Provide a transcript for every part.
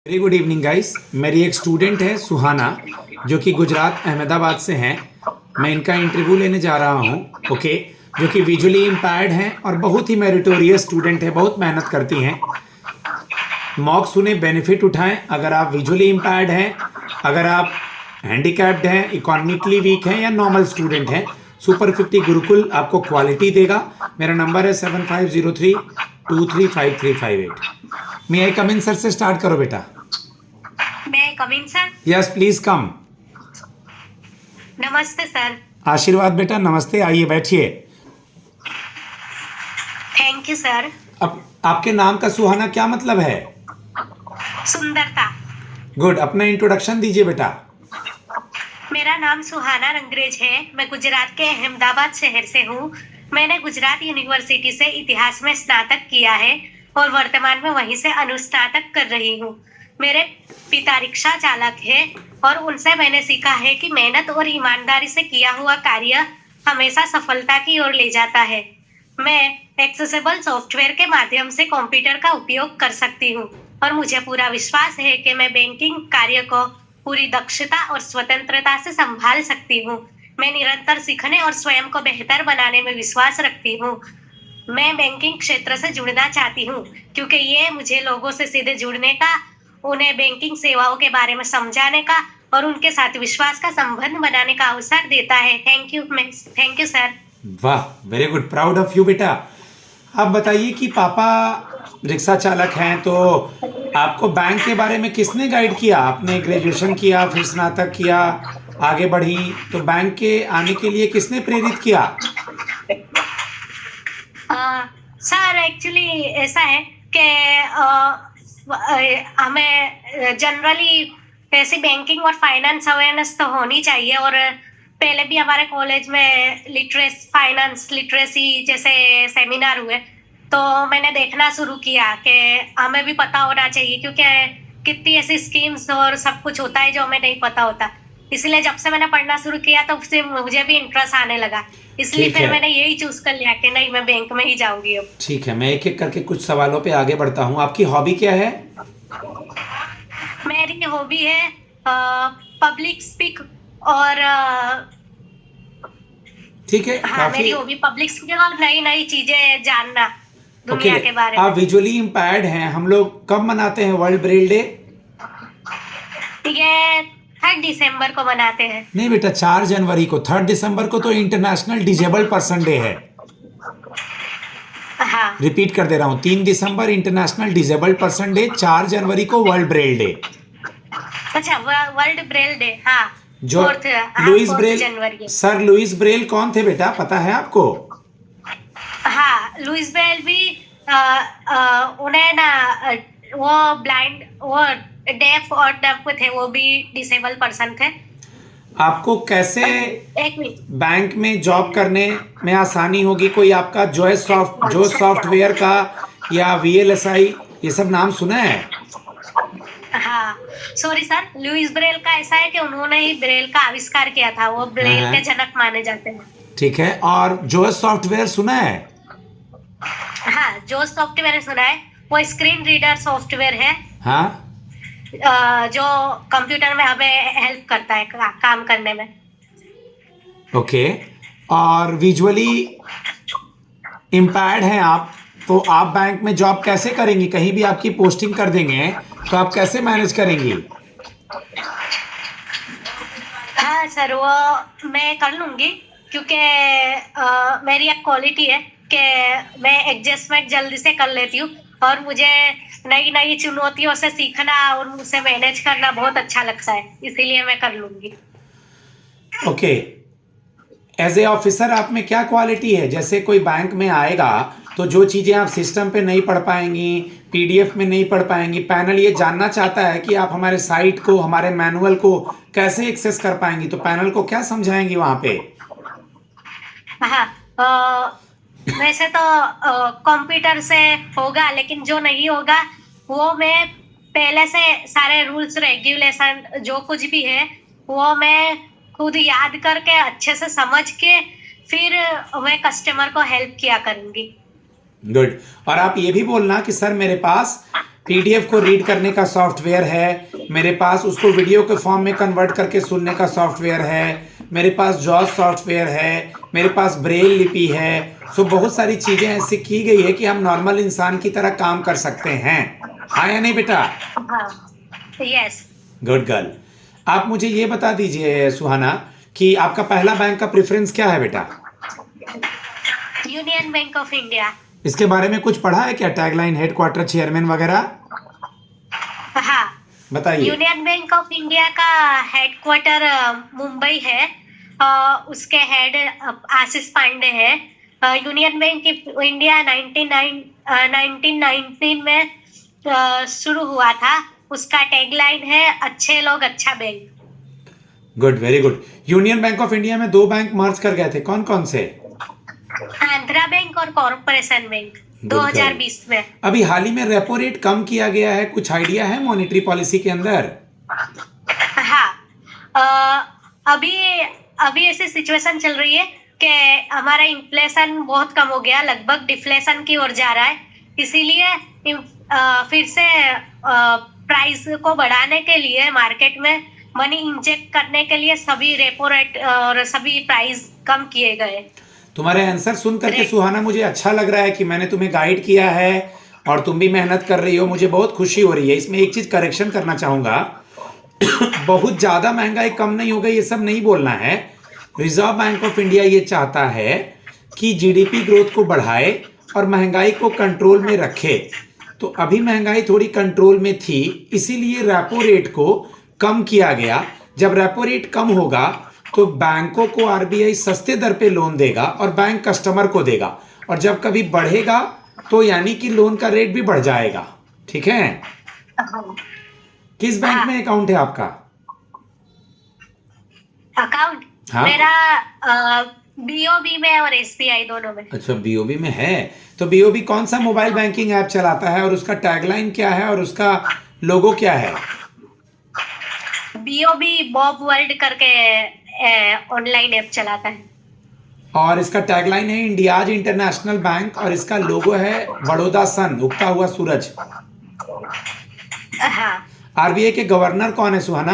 Very good evening guys. मेरी एक student है सुहाना, जो कि गुजरात अहमदाबाद से हैं। मैं इनका इंटरव्यू लेने जा रहा हूँ। ओके, जो कि विजुअली इम्पैर्ड हैं और बहुत ही मेरिटोरियस स्टूडेंट है, बहुत मेहनत करती हैं। मॉक सुने, बेनिफिट उठाएं। अगर आप विजुअली इम्पैर्ड हैं, अगर आप हैंडीकैप्ड हैं, इकोनॉमिकली वीक हैं या नॉर्मल स्टूडेंट हैं, सुपर 50 गुरुकुल आपको क्वालिटी देगा। मेरा नंबर है 7503235358। मे आई कम इन सर? से स्टार्ट करो बेटा। मैं कम इन सर? Yes please come. नमस्ते सर। आशीर्वाद बेटा, नमस्ते, आइए बैठिए। Thank you sir. अब आपके नाम का सुहाना क्या मतलब है? सुंदरता। गुड, अपना इंट्रोडक्शन दीजिए बेटा। मेरा नाम सुहाना रंगरेज है। मैं गुजरात के अहमदाबाद शहर से हूँ। मैंने गुजरात यूनिवर्सिटी से इतिहास में स्नातक किया है और वर्तमान में वहीं से अनुस्नातक कर रही हूँ। मेरे पिता रिक्शा चालक है और उनसे मैंने सीखा है कि मेहनत और ईमानदारी से किया हुआ कार्य हमेशा सफलता की ओर ले जाता है। मैं एक्सेसिबल सॉफ्टवेयर के माध्यम से कंप्यूटर का उपयोग कर सकती हूँ और मुझे पूरा विश्वास है कि मैं बैंकिंग कार्य को पूरी दक्षता और स्वतंत्रता से संभाल सकती हूँ। मैं निरंतर सीखने और स्वयं को बेहतर बनाने में विश्वास रखती हूँ। मैं बैंकिंग क्षेत्र से जुड़ना चाहती हूँ क्योंकि ये मुझे लोगों से सीधे जुड़ने का, उन्हें बैंकिंग सेवाओं के बारे में समझाने का और उनके साथ विश्वास का संबंध बनाने का अवसर देता है। Thank you sir. वाह, very good, proud of you बेटा। आप बताइए कि पापा रिक्शा चालक हैं, तो आपको बैंक के बारे में किसने गाइड किया? आपने ग्रेजुएशन किया, फिर स्नातक किया, आगे बढ़ी, तो बैंक के आने के लिए किसने प्रेरित किया? सर एक्चुअली ऐसा है कि हमें जनरली ऐसी बैंकिंग और फाइनेंस अवेयरनेस तो होनी चाहिए और पहले भी हमारे कॉलेज में फाइनेंस लिटरेसी जैसे सेमिनार हुए, तो मैंने देखना शुरू किया कि हमें भी पता होना चाहिए क्योंकि कितनी ऐसी स्कीम्स और सब कुछ होता है जो हमें नहीं पता होता। इसलिए जब से मैंने पढ़ना शुरू किया तो उससे मुझे भी इंटरेस्ट आने लगा, इसलिए ठीक फिर है। मैंने यही चूज कर लिया कि नहीं, मैं बैंक में ही जाऊंगी अब। ठीक है, मैं एक एक करके कुछ सवालों पे आगे बढ़ता हूँ। आपकी हॉबी क्या है? मेरी हॉबी है पब्लिक स्पीक और ठीक है, हाँ, काफी। मेरी हॉबी पब्लिक स्पीकिंग और नई नई चीजें जानना ओके, दुनिया के बारे में। आप विजुअली इम्पैर्ड हैं। हम लोग कब मनाते हैं वर्ल्ड ब्रेल डे? ये 3 दिसंबर को मनाते हैं। नहीं बेटा, 4 जनवरी को। 3 दिसंबर को तो इंटरनेशनल डिजेबल पर्सन डे है। हाँ। रिपीट कर दे रहा हूँ, 3 दिसंबर इंटरनेशनल डिजेबल पर्सन डे, 4 जनवरी को वर्ल्ड ब्रेल डे। अच्छा, वर्ल्ड ब्रेल डे। हाँ, जो 4 जनवरी। सर लुइस ब्रेल कौन थे बेटा, पता है आपको? हाँ, लुइस ब्रेल भी उन्हें ना वो ब्लाइंड, वो डेफ और डफ थे, वो भी डिसेबल पर्सन थे। आपको कैसे एक मिनट। बैंक में जॉब करने में आसानी होगी? कोई आपका जो सॉफ्टवेयर का या VLSI, ये सब नाम सुना है? हाँ, सॉरी सर, लुइस ब्रेल का ऐसा है कि उन्होंने ही ब्रेल का आविष्कार किया था, वो ब्रेल हाँ। के जनक माने जाते हैं। ठीक है, और जो सॉफ्टवेयर सुना है? हाँ, जो सॉफ्टवेयर सुना है वो स्क्रीन रीडर सॉफ्टवेयर है। हाँ, जो कंप्यूटर में हमें हेल्प करता है काम करने में। ओके। और विजुअली इम्पैर्ड हैं आप, तो आप बैंक में जॉब कैसे करेंगी? कहीं भी आपकी पोस्टिंग कर देंगे तो आप कैसे मैनेज करेंगी? हाँ सर, वो मैं कर लूंगी क्योंकि मेरी एक क्वालिटी है कि मैं एडजस्टमेंट जल्दी से कर लेती हूँ और मुझे नई नई चुनौतियों से सीखना और उसे मैनेज करना बहुत अच्छा लगता है, इसीलिए मैं कर लूंगी। ओके, एज ए ऑफिसर आप में क्या क्वालिटी है? जैसे कोई बैंक में आएगा तो जो चीज़ें आप सिस्टम पे नहीं पढ़ पाएंगी, PDF में नहीं पढ़ पाएंगी, पैनल ये जानना चाहता है कि आप हमारे साइट को, हमारे मैनुअल को कैसे एक्सेस कर पाएंगी, तो पैनल को क्या समझाएंगी वहाँ पे? हाँ, वैसे तो कंप्यूटर से होगा, लेकिन जो नहीं होगा वो मैं पहले से सारे रूल्स रेगुलेशन जो कुछ भी है वो मैं खुद याद करके अच्छे से समझ के फिर मैं कस्टमर को हेल्प किया करूंगी। गुड। और आप ये भी बोलना कि सर मेरे पास पीडीएफ को रीड करने का सॉफ्टवेयर है मेरे पास, उसको वीडियो के फॉर्म में कन्वर्ट करके सुनने का सॉफ्टवेयर है मेरे पास, जॉस सॉफ्टवेयर है मेरे पास, ब्रेल लिपि है। सो बहुत सारी चीज़ें ऐसी की गई है कि हम नॉर्मल इंसान की तरह काम कर सकते हैं। हाँ या नहीं बेटा? हाँ, यस। Good girl. आप मुझे ये बता दीजिए सुहाना कि आपका पहला बैंक का प्रेफरेंस क्या है बेटा? Union bank of India. इसके बारे में कुछ पढ़ा है क्या? टैगलाइन, हेडक्वार्टर, चेयरमैन वगैरह हाँ, बताइए। यूनियन बैंक ऑफ इंडिया का हेडक्वार्टर मुंबई है। उसके हेड आशीष पांडे है। यूनियन बैंक ऑफ इंडिया 1919 में शुरू हुआ था। उसका टैगलाइन है अच्छे लोग अच्छा bank. Good, very good. Union bank of India में 2 बैंक मर्ज कर गए थे, कौन कौन से? आंध्रा बैंक और कॉर्पोरेशन बैंक, Good 2020 में। अभी हाल ही में रेपो रेट कम किया गया है, कुछ आइडिया है मॉनेटरी पॉलिसी के अंदर? हाँ, अभी ऐसी सिचुएशन चल रही है कि हमारा इन्फ्लेशन बहुत कम हो गया, लगभग डिफ्लेशन की ओर जा रहा है। इसीलिए फिर से प्राइस को बढ़ाने के लिए मार्केट में मनी इंजेक्ट करने के लिए सभी रेपो रेट और सभी प्राइस कम किए गए। तुम्हारे आंसर सुन करके सुहाना मुझे अच्छा लग रहा है कि मैंने तुम्हें गाइड किया है और तुम भी मेहनत कर रही हो, मुझे बहुत खुशी हो रही है। इसमें एक चीज करेक्शन करना चाहूंगा बहुत ज्यादा महंगाई कम नहीं हो गई, ये सब नहीं बोलना है। रिजर्व बैंक ऑफ इंडिया ये चाहता है कि जीडीपी ग्रोथ को बढ़ाए और महंगाई को कंट्रोल में रखे। तो अभी महंगाई थोड़ी कंट्रोल में थी, इसीलिए रेपो रेट को कम किया गया। जब रेपो रेट कम होगा तो बैंकों को आरबीआई सस्ते दर पे लोन देगा और बैंक कस्टमर को देगा, और जब कभी बढ़ेगा तो यानी कि लोन का रेट भी बढ़ जाएगा। ठीक है? किस बैंक में अकाउंट है आपका? अकाउंट हाँ? मेरा बीओबी में और एसबीआई दोनों में। अच्छा, बीओबी में है। तो बीओबी कौन सा मोबाइल बैंकिंग ऐप चलाता है और उसका टैगलाइन क्या है और उसका लोगो क्या है? बीओबी बॉब वर्ल्ड करके ऑनलाइन ऐप चलाता है। और इसका टैगलाइन है इंडियाज इंटरनेशनल बैंक और इसका लोगो है बड़ौदा सन, उगता हुआ सूरज। हाँ, आरबीआई के गवर्नर कौन है सुहाना?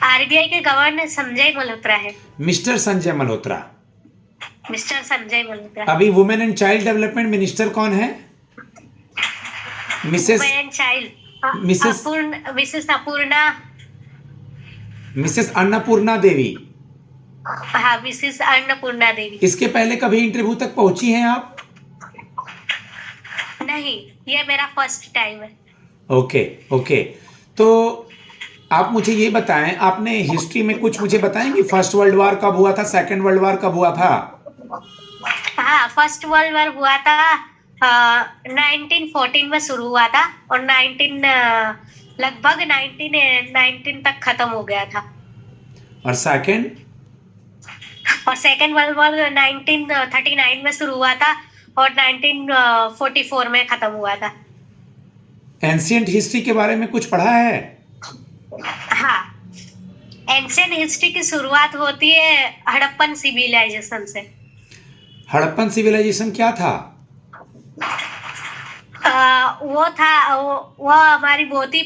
आरबीआई के गवर्नर संजय मल्होत्रा है। मिस्टर संजय मल्होत्रा। मिस्टर संजय मल्होत्रा। अभी women and child development minister कौन है? Mrs women and child Mrs Annapurna Devi. हाँ, मिसेस अन्नपूर्णा देवी। इसके पहले कभी इंटरव्यू तक पहुंची हैं आप? नहीं, ये मेरा फर्स्ट टाइम है। Okay okay. तो आप मुझे ये बताएं, आपने हिस्ट्री में कुछ मुझे बताएंगे? फर्स्ट वर्ल्ड वॉर कब हुआ था, सेकंड वर्ल्ड वॉर कब हुआ था? हाँ, फर्स्ट वर्ल्ड वॉर हुआ था 1914 में शुरू हुआ था और लगभग 1919 तक खत्म हो गया था। और सेकंड वर्ल्ड वॉर 1939 में शुरू हुआ था और 1944 में खत्म हुआ था। एंशिएंट हिस्ट्री के बारे में कुछ पढ़ा है? हाँ, एंशिएंट हिस्ट्री की शुरुआत होती है हड़प्पन सिविलाइजेशन से। हड़प्पन सिविलाइजेशन क्या था? वो हमारी बहुत ही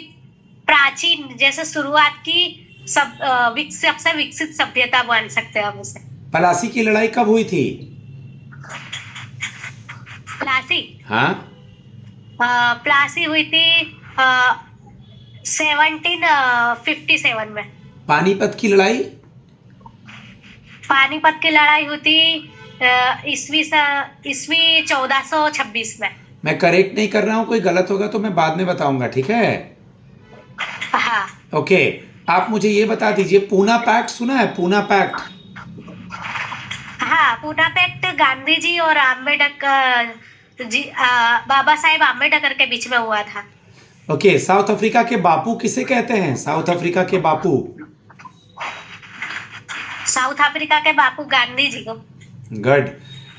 प्राचीन, जैसे शुरुआत की सबसे विकसित सभ्यता मान सकते हैं हम उसे। प्लासी की लड़ाई कब हुई थी? प्लासी? हाँ, प्लासी हुई थी 1757 में। पानीपत की लड़ाई? पानीपत की लड़ाई हुई थी ईस्वी 1426 में। मैं करेक्ट नहीं कर रहा हूँ, कोई गलत होगा तो मैं बाद में बताऊंगा, ठीक है? हाँ। ओके, आप मुझे ये बता दीजिए, पूना पैक्ट सुना है? पूना पैक्ट? हाँ, पूना पैक्ट गांधी जी और बाबा साहेब आम्बेडकर के बीच में हुआ था। ओके, साउथ अफ्रीका के बापू किसे कहते हैं? साउथ अफ्रीका के बापू? साउथ अफ्रीका के बापू गांधी जी को। गुड।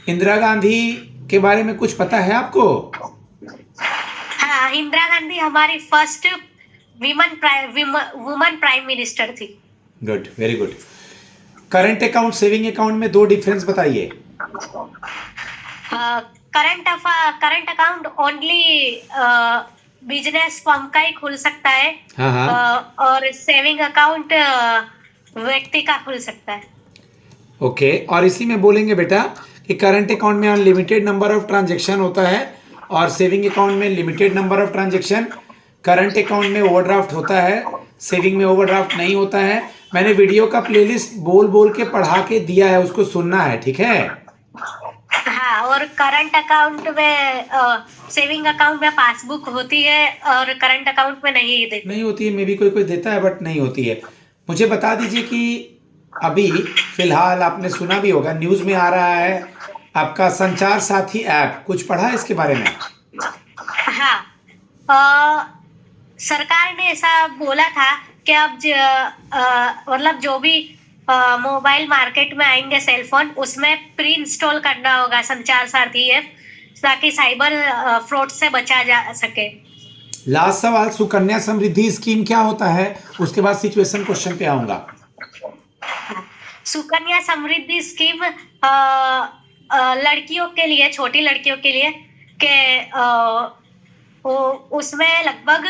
इंदिरा गांधी के बारे में कुछ पता है आपको? हाँ, इंदिरा गांधी हमारी फर्स्ट वुमन प्राइम मिनिस्टर थी। Good, very good. Current account, saving account में 2 डिफरेंस बताइए। Current account only business firm का ही खुल सकता है। हाँ हाँ। और सेविंग अकाउंट व्यक्ति का खुल सकता है। ओके, और इसी में बोलेंगे बेटा कि करंट अकाउंट में अनलिमिटेड नंबर ऑफ ट्रांजैक्शन होता है और सेविंग अकाउंट में limited number of transaction. Current account में ओवरड्राफ्ट होता है, सेविंग में ओवरड्राफ्ट नहीं होता है। मैंने वीडियो का प्लेलिस्ट बोल बोल के पढ़ा के दिया है, उसको सुनना है, ठीक है? हाँ, और करंट अकाउंट में सेविंग अकाउंट में पासबुक होती है और करंट अकाउंट में नहीं देती। नहीं होती है, मे भी कोई कोई देता है बट नहीं होती है। मुझे बता दीजिए कि अभी फिलहाल आपने सुना भी होगा, न्यूज़ में आ रहा है आपका संचार साथी ऐप, कुछ पढ़ा है इसके बारे में? हाँ, सरकार ने ऐसा बोला था कि अब मतलब जो भी मोबाइल मार्केट में आएंगे सेलफोन, उसमें प्री इंस्टॉल करना होगा संचार साथी ऐप, ताकि साइबर फ्रॉड से बचा जा सके। लास्ट सवाल, सुकन्या समृद्धि स्कीम क्या होता है? उसके बाद सिचुएशन क्वेश्चन पे आऊंगा। सुकन्या समृद्धि स्कीम लड़कियों के लिए, छोटी लड़कियों के लिए के उसमें लगभग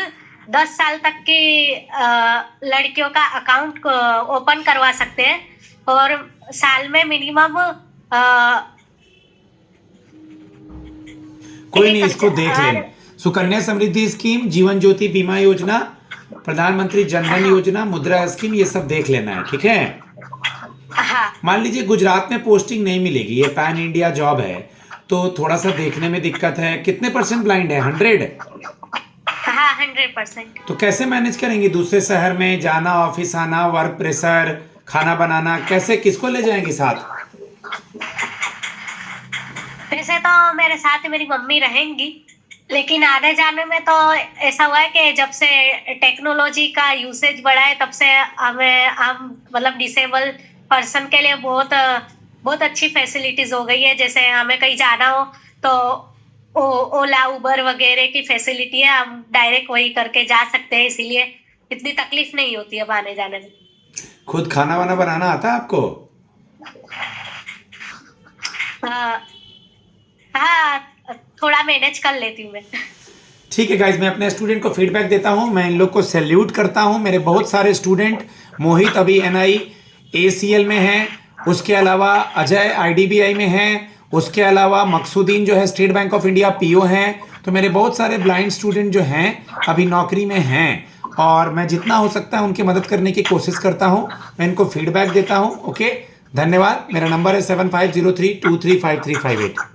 10 साल तक की लड़कियों का अकाउंट ओपन करवा सकते हैं और साल में मिनिमम कोई नहीं, इसको देख लें। सुकन्या समृद्धि स्कीम, जीवन ज्योति बीमा योजना, प्रधानमंत्री जनधन योजना, मुद्रा स्कीम, ये सब देख लेना है, ठीक है? हाँ। मान लीजिए गुजरात में पोस्टिंग नहीं मिलेगी, ये पैन इंडिया जॉब है, तो थोड़ा सा देखने में दिक्कत है। कितने % ब्लाइंड है? 100? हाँ, 100%। तो कैसे मैनेज करेंगे? दूसरे शहर में जाना, ऑफिस आना, वर्क प्रेशर, खाना बनाना, कैसे, किसको ले जाएंगे साथ? वैसे तो मेरे साथ मेरी मम्मी रहेंगी, लेकिन आने जाने में तो ऐसा हुआ है कि जब से टेक्नोलॉजी का यूसेज बढ़ा है, तब से हम मतलब डिसेबल पर्सन के लिए बहुत अच्छी फैसिलिटीज हो गई है। जैसे हमें कहीं जाना हो तो ओला उबर वगैरह की फैसिलिटी है, हम डायरेक्ट वही करके जा सकते हैं, इसीलिए इतनी तकलीफ नहीं होती अब आने जाने में। खुद खाना वाना बनाना आता है आपको? हाँ, थोड़ा मैनेज कर लेती हूँ मैं। ठीक है गाइज, मैं अपने स्टूडेंट को फीडबैक देता हूँ, मैं इन लोग को सैल्यूट करता हूँ। मेरे बहुत सारे स्टूडेंट, मोहित अभी NI ACL में हैं, उसके अलावा अजय IDBI में हैं, उसके अलावा मकसूदीन जो है state bank of India PO हैं। तो मेरे बहुत सारे ब्लाइंड स्टूडेंट जो हैं अभी नौकरी में हैं और मैं जितना हो सकता है उनकी मदद करने की कोशिश करता हूँ, मैं इनको फीडबैक देता हूँ। ओके, धन्यवाद। मेरा नंबर है 7503235358।